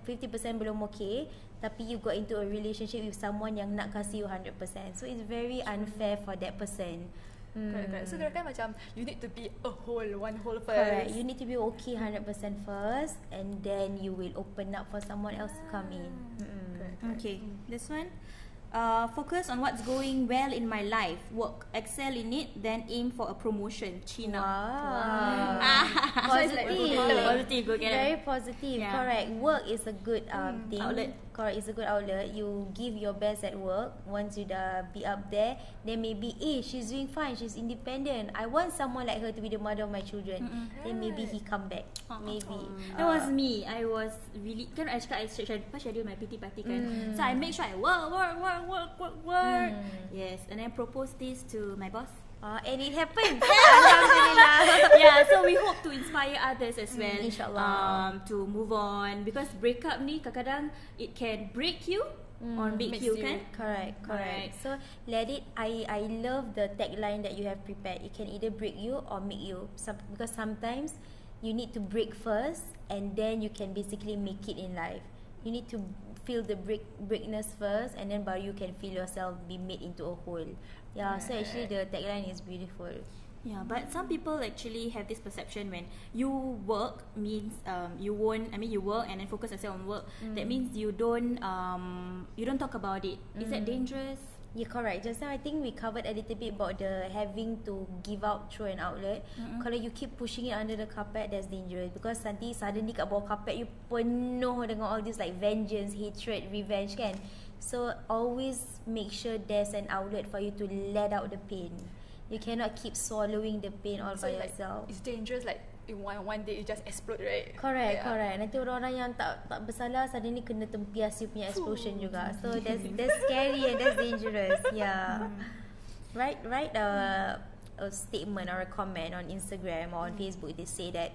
belum okay, tapi you got into a relationship with someone yang nak kasih you 100%. So it's very unfair for that person. Correct. So kira-kira macam you need to be one whole first. Correct. You need to be okay 100% first, and then you will open up for someone else to come in. Okay, this one. Focus on what's going well in my life. Work, excel in it, then aim for a promotion. China. Wow. Positive. Very positive. Yeah. Correct. Work is a good thing. Outlet. Correct. It's a good outlet. You give your best at work. Once you dah be up there, then maybe she's doing fine. She's independent. I want someone like her to be the mother of my children. Then maybe he come back. Maybe. That was me. I was really kan I cakap I schedule my PT party kan. So I make sure I work. Yes, and then propose this to my boss. And it happened. Alhamdulillah. Yeah, so we hope to inspire others as well. InsyaAllah. To move on, because breakup ni kadang-kadang it can break you or make you kan. Correct. Right. So let it. I love the tagline that you have prepared. It can either break you or make you. Because sometimes you need to break first, and then you can basically make it in life. You need to feel the breakness first, and then baru you can feel yourself be made into a whole. Yeah, so actually the tagline is beautiful. Yeah, but some people actually have this perception when you work means you work and then focus yourself on work. That means you don't talk about it. Is that dangerous? Yeah, correct. Just now I think we covered a little bit about the having to give out through an outlet. Kalau you keep pushing it under the carpet, that's dangerous, because nanti suddenly kat bawah carpet you penuh dengan all this like vengeance, hatred, revenge kan. So always make sure there's an outlet for you to let out the pain. You cannot keep swallowing the pain all by yourself. It's dangerous, like in one day you just explode, right? Correct. Nanti orang-orang yang tak bersalah suddenly kena tempias you punya explosion juga. So that's scary and that's dangerous. Yeah. Write a statement or a comment on Instagram or on Facebook. They say that,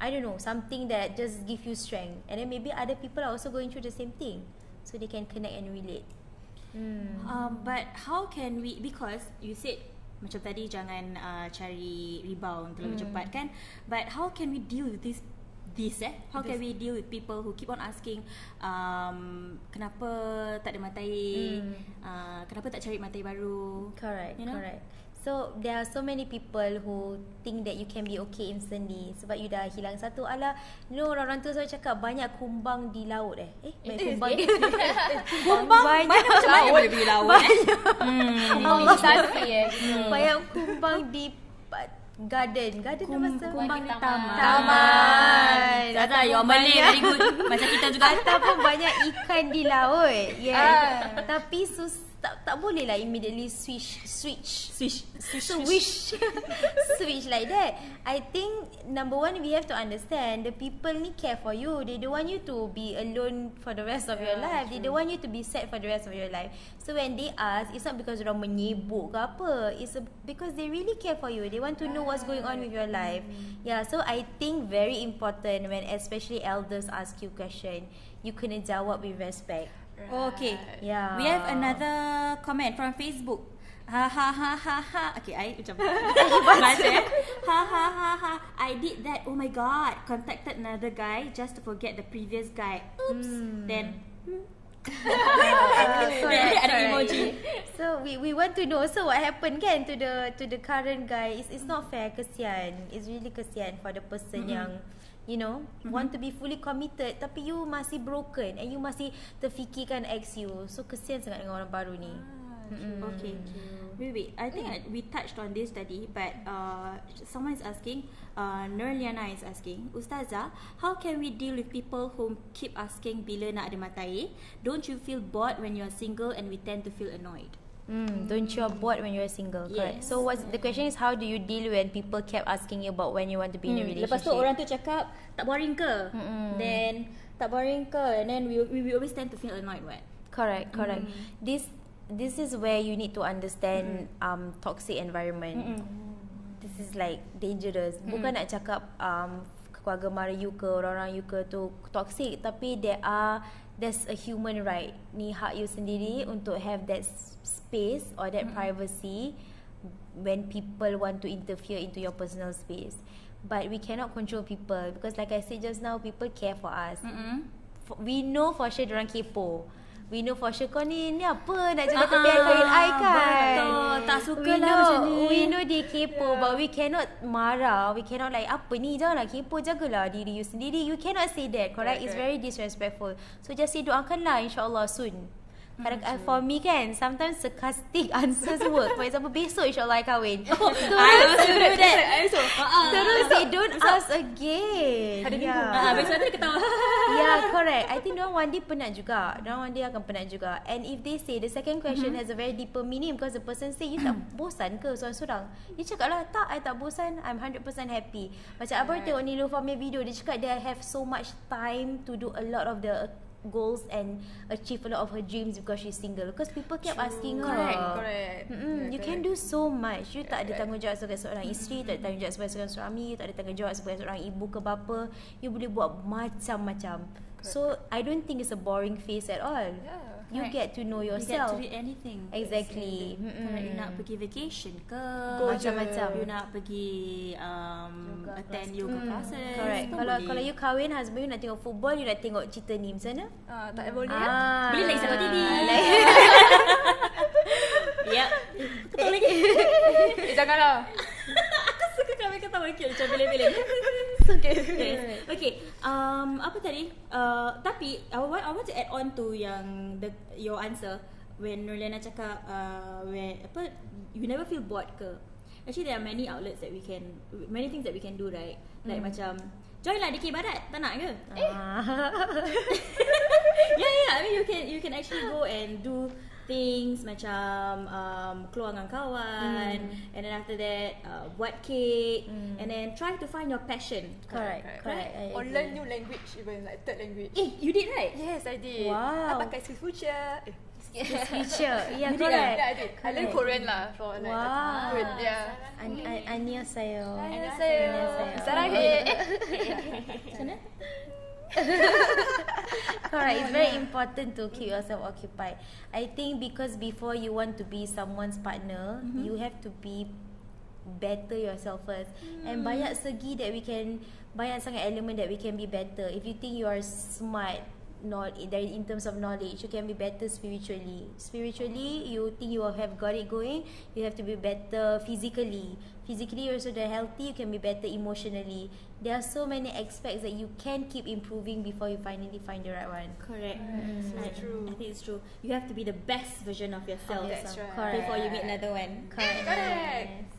I don't know, something that just give you strength, and then maybe other people are also going through the same thing, so they can connect and relate. But how can we, because you said macam tadi jangan cari rebound terlalu cepat kan, but how can we deal with this how can we deal with people who keep on asking kenapa tak ada matai, kenapa tak cari matai baru? Correct. So there are so many people who think that you can be okay instantly sebab you dah hilang satu. Alah, orang-orang tu selalu cakap banyak kumbang di laut kumbang Kumbang mana macam mana boleh pergi laut banyak kumbang di garden apa bahasa? Kumbang di taman. Zaza, your Malay very good. Macam kita juga. Ataupun banyak ikan di laut. Tapi tak boleh lah immediately switch like that. I think number one, we have to understand the people ni care for you. They don't want you to be alone for the rest of your life. They don't want you to be sad for the rest of your life. So when they ask, it's not because orang menyibuk ke apa. It's because they really care for you. They want to know what's going on with your life. Yeah, so I think very important when especially elders ask you question, you kena jawab with respect. Okay. Yeah. We have another comment from Facebook. Ha ha ha ha ha. Okay, I macam baca. Ha ha ha ha. I did that. Oh my god. Contacted another guy just to forget the previous guy. Oops. Then ada emoji. So we want to know. So what happened kan to the current guy? It's not fair. Kesian. It's really kesian for the person yang want to be fully committed tapi you masih broken and you masih terfikirkan ex you. So kesian sangat dengan orang baru ni. Okay. Wait. I think we touched on this tadi, but someone is asking, Nurliana is asking, Ustazah, how can we deal with people who keep asking bila nak ada mata air? Don't you feel bored when you're single and we tend to feel annoyed? Don't you are bored when you're single? Correct. So the question is, how do you deal when people kept asking you about when you want to be in a relationship? Lepas tu orang tu cakap tak boring ke? Then tak boring ke? And then we always tend to feel annoyed, what? Correct. This is where you need to understand toxic environment. This is like dangerous. Bukan nak cakap keluarga mara you ke, orang-orang you ke tu toxic, tapi there's a human right. Ni hak you sendiri untuk have that space or that privacy when people want to interfere into your personal space. But we cannot control people because like I said just now, people care for us. We know for sure diorang kepo. We know for sure kau ni apa nak jaga tepian kain I kan. Betul. Tak suka lah macam ni. We know dia kepo, but we cannot marah. We cannot like apa ni, janganlah kepo, jagalah diri you sendiri. You cannot say that, correct? It's very disrespectful. So just say doakanlah insyaAllah soon. Kadang for me kan, sometimes sarcastic answers work. For example, besok insyaAllah I kahwin. I also do that. Terus say don't ask again. Hari Minggu. Besok dia ketawa. Yeah, correct. I think diorang one day penat juga. Diorang one day akan penat juga. And if they say the second question has a very deeper meaning because the person say, you tak bosan ke seorang-seorang? Dia cakap lah, tak, I tak bosan. I'm 100% happy. Macam abang tengok Niloufah punya video, dia cakap they have so much time to do a lot of the goals and achieve a lot of her dreams because she's single. Because people kept asking her. Correct. You can do so much. You tak ada tanggungjawab sebagai seorang isteri, tak ada tanggungjawab sebagai seorang suami, you tak ada tanggungjawab sebagai seorang ibu ke bapa. You boleh buat macam-macam. So I don't think it's a boring phase at all. You get to know yourself. You get to read anything. Exactly. You nak pergi vacation ke? Macam-macam. You nak pergi attend yoga classes. Correct. Kalau you kahwin, husband you nak tengok football, you nak tengok cerita ni macam mana? Tak boleh ya? Beli lagi satu TV. Yep. Ketawa lagi. Janganlah. Aku suka kami ketawa cute macam bilin-bilin. Okay. Apa tadi? Tapi I want to add on to yang your answer when Nurliana cakap you never feel bored ke? Actually there are many outlets that many things that we can do, right? Like macam join lah DK Barat, tak nak ke? Yeah. I mean you can actually go and do things macam keluar dengan kawan and then after that buat cake and then try to find your passion. Correct. Or learn new language, even like third language. You did, right? Yes, I did. Wow. I pakai SkillsFuture. Future. Yeah, You did, correct. Yeah, I did. I learned Korean lah for like Wow. good. Yeah. Annyeonghaseyo. Annyeonghaseyo. Saranghae. Sana? Correct. It's very important to keep yourself occupied. I think because before you want to be someone's partner, you have to be better yourself first. And banyak sangat elemen that we can be better. If you think you are smart, in terms of knowledge. You can be better spiritually. Spiritually, you think you have got it going. You have to be better physically. Physically, you're also healthy. You can be better emotionally. There are so many aspects that you can keep improving before you finally find the right one. Correct. True. I think it's true. You have to be the best version of yourself That's right. before you meet another one. Correct.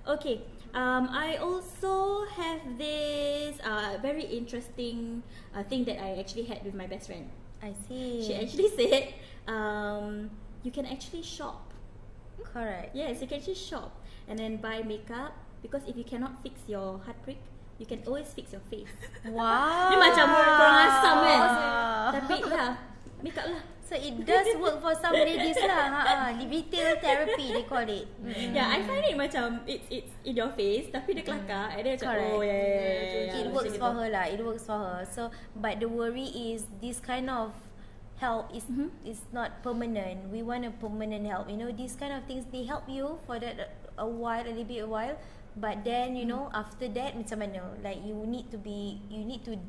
Okay. I also have this very interesting thing that I actually had with my best friend. I see. She actually said, you can actually shop. Correct. Yes, you can actually shop and then buy makeup, because if you cannot fix your heartbreak, you can always fix your face. Wow. Dia macam kurang asam kan. Tapi lah, makeup lah. So it does work for some ladies lah. Retail therapy they call it. Yeah, I find it macam it's in your face, tapi dia kelakar, and then macam oh yeah. It works for her lah. It works for her. So but the worry is this kind of help is not permanent. We want a permanent help. You know, these kind of things, they help you for that a little while. But then after that macam mana? Like you need to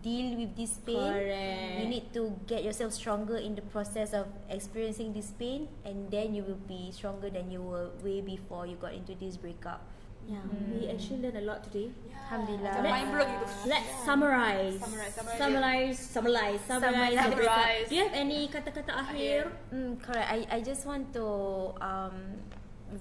deal with this pain. Correct. You need to get yourself stronger in the process of experiencing this pain, and then you will be stronger than you were way before you got into this breakup. Yeah, we actually learned a lot today. Alhamdulillah. Macam mind blown gitu. Let's summarize the breakup. Do you have any kata-kata akhir? Correct. I just want to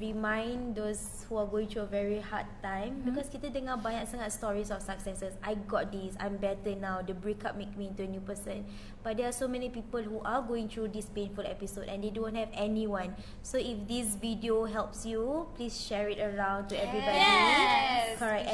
remind those who are going through a very hard time, because kita dengar banyak sangat stories of successes. I got this, I'm better now, the breakup make me into a new person. But there are so many people who are going through this painful episode and they don't have anyone. So if this video helps you, please share it around to everybody. Yes. Correct.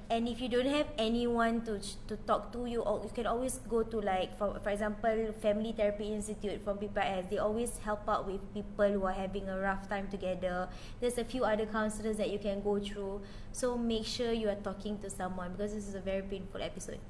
And if you don't have anyone to talk to, you can always go to, like, for example, Family Therapy Institute from PPIS. They always help out with people who are having a rough time together. There's a few other counselors that you can go through. So make sure you are talking to someone, because this is a very painful episode.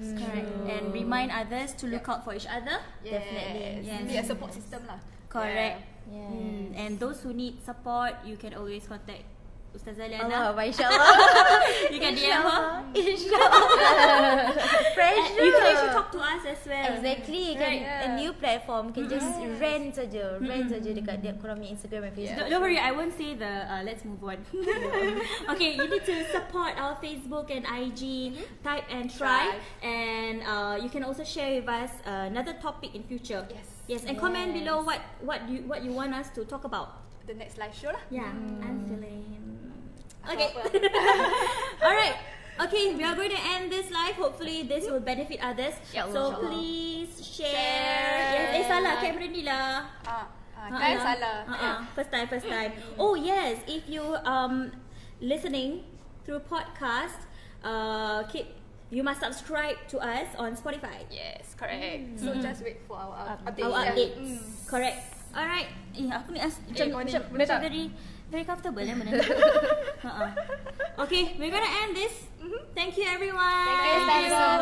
Correct. And remind others to look out for each other. Definitely. Yes. Be a support system lah. Correct. Yes. And those who need support, you can always contact Ustazah Liana. InsyaAllah. You can DM her. InsyaAllah. Pressure. You can actually talk to us as well. Exactly. A new platform. Can just rant saja dekat dia korang punya Instagram and Facebook. Don't worry, I won't say the let's move on. Okay, you need to support our Facebook and IG. Type and try. And you can also share with us another topic in future. Yes, and comment below what you want us to talk about. The next live show lah. Yeah, I'm feeling. Okay. Alright. Okay, we are going to end this live. Hopefully this will benefit others. So please share. Yes, salah kamera ni lah. Kan salah. First time. Oh yes, if you listening through podcast, you must subscribe to us on Spotify. Yes, correct. So just wait for our updates. Our updates. Correct. Alright. Aku ni macam very comfortable benda ni. Okay, we're gonna end this. Thank you everyone. Thank you.